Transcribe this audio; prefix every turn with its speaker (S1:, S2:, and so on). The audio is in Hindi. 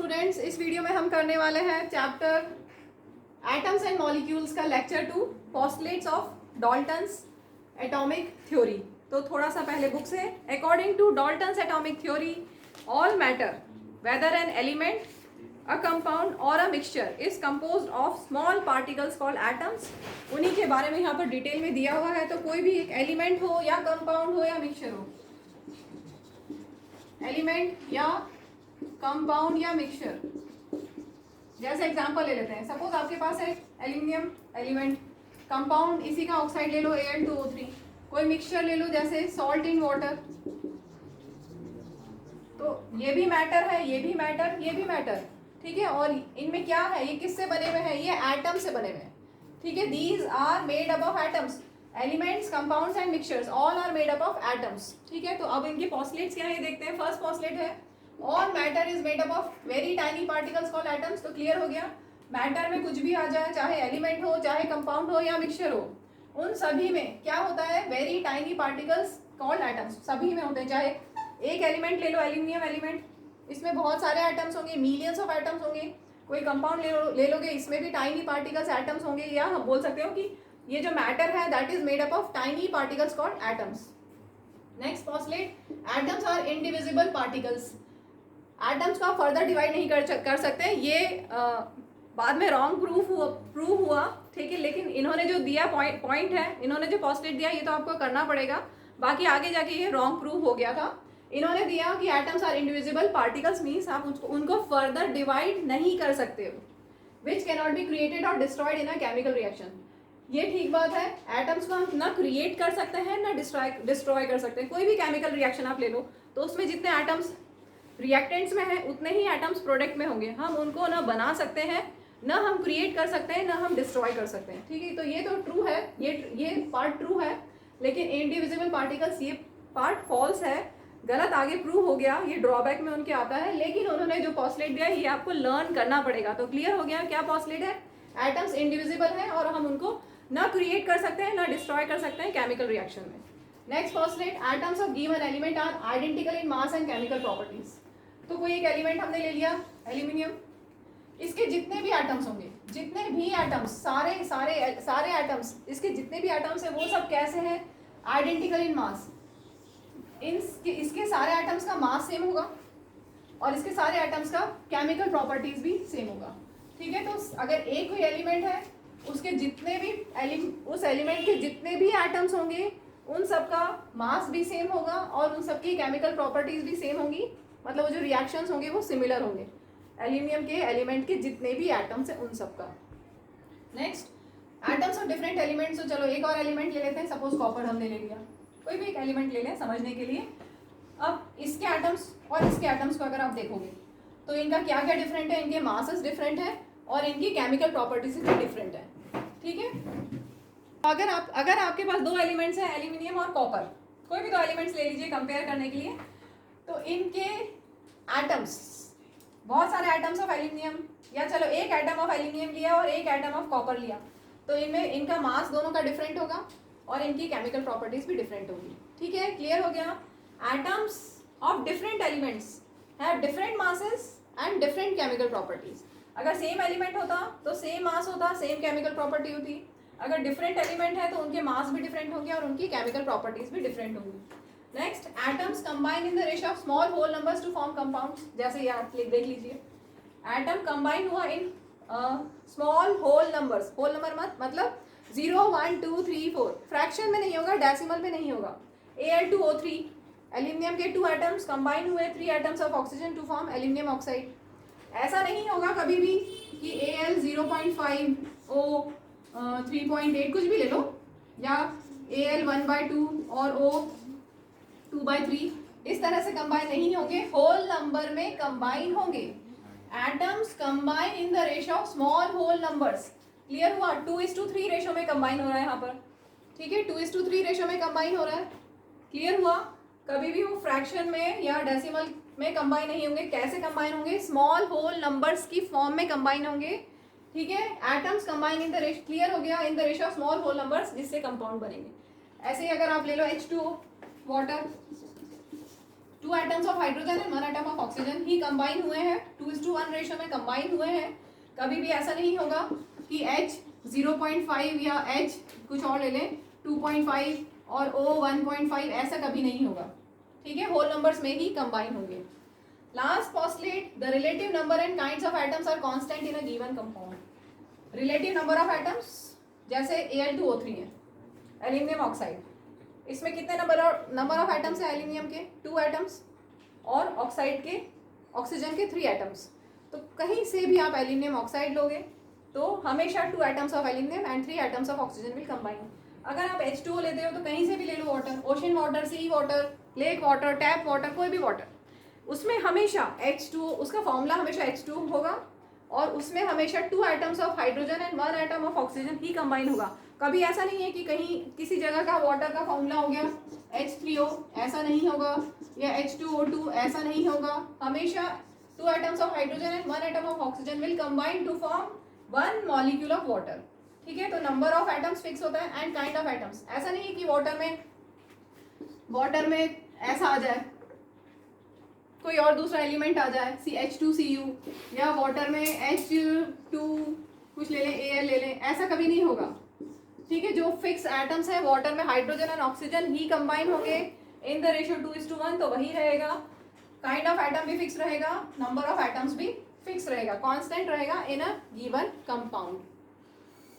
S1: स्टूडेंट्स, इस वीडियो में हम करने वाले हैं चैप्टर एटम्स एंड मॉलिक्यूल्स का lecture 2 postulates of Dalton's atomic theory. तो थोड़ा सा पहले बुक से, according to Dalton's atomic theory all matter whether an element a compound or a mixture is composed of small particles called atoms. उन्हीं के बारे में यहाँ पर डिटेल में दिया हुआ है। तो कोई भी एक एलिमेंट हो या कंपाउंड हो या मिक्सचर हो, एलिमेंट या कंपाउंड या मिक्सचर, जैसे एग्जांपल ले लेते हैं। सपोज आपके पास है एल्यूमिनियम एलिमेंट, कंपाउंड इसी का ऑक्साइड ले लो Al2O3, कोई मिक्सचर ले लो जैसे सॉल्ट इन वाटर। तो ये भी मैटर है, ये भी मैटर, ये भी मैटर, ठीक है। और इनमें क्या है, ये किससे बने हुए हैं, ये एटम से बने हुए हैं, ठीक है। These are made up of atoms, elements, compounds and mixtures all are made up of atoms, ठीक है। तो अब इनके पोस्टुलेट्स क्या है देखते हैं। फर्स्ट पोस्टुलेट है all matter is made up of very tiny particles called atoms. तो क्लियर हो गया, मैटर में कुछ भी आ जाए, चाहे एलिमेंट हो, चाहे कंपाउंड हो या मिक्सचर हो, उन सभी में क्या होता है, very tiny particles called atoms, सभी में होते हैं। चाहे एक एलिमेंट ले लो, एल्यूमिनियम एलिमेंट, इसमें बहुत सारे एटम्स होंगे, मिलियंस ऑफ एटम्स होंगे। कोई कंपाउंड ले लोगे, इसमें भी टाइनी पार्टिकल्स एटम्स होंगे, या हम बोल सकते हो कि ये जो मैटर है that is made up of tiny particles called atoms. Next postulate, atoms are indivisible particles. Atoms को आप फर्दर डिवाइड नहीं कर सकते, ये बाद में रॉन्ग प्रूव हुआ, ठीक है। लेकिन इन्होंने जो दिया पॉइंट है, इन्होंने जो पोस्टुलेट दिया, ये तो आपको करना पड़ेगा, बाकी आगे जाके ये रॉन्ग प्रूव हो गया था। इन्होंने दिया कि atoms are indivisible particles, means आप उनको फर्दर डिवाइड नहीं कर सकते हो, which can not be created or destroyed in a chemical reaction. ये ठीक बात है, एटम्स को हम ना क्रिएट कर सकते हैं ना डिस्ट्रॉय कर सकते हैं। कोई भी केमिकल रिएक्शन आप ले लो, तो उसमें जितने एटम्स रिएक्टेंट्स में है उतने ही एटम्स प्रोडक्ट में होंगे। हम उनको ना बना सकते हैं, ना हम क्रिएट कर सकते हैं, ना हम डिस्ट्रॉय कर सकते हैं, ठीक है। तो ये तो ट्रू है, ये पार्ट ट्रू है, लेकिन इंडिविजिबल पार्टिकल्स ये पार्ट फॉल्स है, गलत आगे प्रूव हो गया, ये ड्रॉबैक में उनके आता है। लेकिन उन्होंने जो पोस्टुलेट दिया ये आपको लर्न करना पड़ेगा। तो क्लियर हो गया क्या पोस्टुलेट है, एटम्स इंडिविजिबल हैं और हम उनको ना क्रिएट कर सकते हैं ना डिस्ट्रॉय कर सकते हैं केमिकल रिएक्शन में। Next postulate, atoms of given element are identical in mass and chemical properties. तो कोई एक एलिमेंट हमने ले लिया एल्यूमिनियम, इसके जितने भी एटम्स होंगे, जितने भी एटम्स, सारे एटम्स, इसके जितने भी एटम्स हैं वो सब कैसे हैं, आइडेंटिकल इन मास। इसके सारे एटम्स का मास सेम होगा और इसके सारे एटम्स का केमिकल प्रॉपर्टीज भी सेम होगा, ठीक है। तो अगर एक कोई एलिमेंट है, उसके जितने भी उस एलिमेंट के जितने भी एटम्स होंगे उन सब का मास भी सेम होगा और उन सब की केमिकल प्रॉपर्टीज भी सेम होंगी, मतलब वो जो रिएक्शंस होंगे वो सिमिलर होंगे एल्यूमिनियम के एलिमेंट के जितने भी एटम्स हैं उन सब का। Next, atoms of different elements. तो चलो एक और एलिमेंट ले लेते हैं, सपोज कॉपर हमने ले लिया, कोई भी एक एलिमेंट ले लें समझने के लिए। अब इसके एटम्स और इसके एटम्स को अगर आप देखोगे तो इनका क्या क्या डिफरेंट है, इनके मासेस डिफरेंट है और इनकी केमिकल प्रॉपर्टीज भी डिफरेंट है, ठीक है। अगर आपके पास दो एलिमेंट्स हैं, एल्यूमिनियम और कॉपर, कोई भी दो एलिमेंट्स ले लीजिए कंपेयर करने के लिए, तो इनके एटम्स, बहुत सारे एटम्स ऑफ एल्यूमिनियम, या चलो एक एटम ऑफ एल्यूमिनियम लिया और एक एटम ऑफ कॉपर लिया, तो इनमें इनका मास दोनों का डिफरेंट होगा और इनकी केमिकल प्रॉपर्टीज भी डिफरेंट होगी, ठीक है। क्लियर हो गया, atoms of different elements have different masses and different chemical properties. अगर सेम एलिमेंट होता तो सेम मास होता, सेम केमिकल प्रॉपर्टी होती। अगर डिफरेंट एलिमेंट है तो उनके मास भी डिफरेंट होंगे और उनकी केमिकल प्रॉपर्टीज भी डिफरेंट होंगी। Next, atoms combine in the ratio of small whole numbers to form compounds. जैसे ये आप देख लीजिए, एटम कंबाइन हुआ in small whole numbers, whole number मतलब 0, 1, 2, 3, 4, फ्रैक्शन में नहीं होगा, डेसिमल में नहीं होगा। Al2O3, एल्यूमिनियम के 2 एटम्स कंबाइन हुए 3 atoms of oxygen to form aluminium oxide. ऐसा नहीं होगा कभी भी कि Al 0.5, O 3.8, कुछ भी ले लो, या Al 1/2 और O 2/3, इस तरह से कंबाइन नहीं होंगे, होल नंबर में कंबाइन होंगे। Atoms combine in the ratio of small whole numbers. Clear हुआ, 2:3 रेशियो में कंबाइन हो रहा है यहाँ पर, ठीक है, 2:3 रेशियो में कंबाइन हो रहा है। क्लियर हुआ, कभी भी वो फ्रैक्शन में या डेसिमल में कंबाइन नहीं होंगे। कैसे कंबाइन होंगे, स्मॉल होल नंबर्स की फॉर्म में कंबाइन होंगे, ठीक है। Atoms combine in the ratio, clear हो गया, in the ratio of small whole numbers, जिससे कंपाउंड बनेंगे। ऐसे ही अगर आप ले लो H2O water, 2 atoms of hydrogen and 1 atom of oxygen ही कंबाइन हुए हैं, 2:1 रेशियो में कंबाइन हुए हैं। कभी भी ऐसा नहीं होगा कि H 0.5 या H कुछ और ले लें 2.5 और O 1.5, ऐसा कभी नहीं होगा, ठीक है, होल नंबर्स में ही कंबाइन होंगे। Last postulate, the relative number and kinds of atoms are constant in a given compound. Relative number of atoms जैसे Al2O3 है, एल्यूमिनियम ऑक्साइड, इसमें कितने नंबर ऑफ एटम्स है एल्यूमिनियम के? 2 एटम्स, और ऑक्साइड के, ऑक्सीजन के 3 एटम्स। तो कहीं से भी आप एल्यूमिनियम ऑक्साइड लोगे तो हमेशा 2 atoms of aluminium and 3 atoms of oxygen will combine. अगर आप H2O लेते हो तो कहीं से भी ले लो water, ocean water, sea water, lake water, tap water, कोई भी वाटर, उसमें हमेशा H2O, उसका फॉर्मूला हमेशा H2 होगा और उसमें हमेशा 2 atoms of hydrogen and 1 atom of oxygen ही कंबाइन होगा। कभी ऐसा नहीं है कि कहीं किसी जगह का वाटर का फॉर्मूला हो गया H3O, ऐसा नहीं होगा, या H2O2, ऐसा नहीं होगा। हमेशा 2 atoms of hydrogen and 1 atom of oxygen will combine to form 1 molecule of water, ठीक है। तो नंबर ऑफ एटम्स फिक्स होता है एंड काइंड ऑफ एटम्स, ऐसा नहीं है कि वाटर में ऐसा आ जाए, कोई और दूसरा एलिमेंट आ जाए H2Cu, या वाटर में H2 कुछ ले लें, Al ले लें, ऐसा कभी नहीं होगा, ठीक है। जो फिक्स एटम्स है वाटर में हाइड्रोजन एंड ऑक्सीजन ही कंबाइन होंगे इन द रेशियो 2:1, तो वही रहेगा। काइंड ऑफ एटम भी फिक्स रहेगा, नंबर ऑफ एटम्स भी फिक्स रहेगा, कांस्टेंट रहेगा इन अ गिवन कंपाउंड।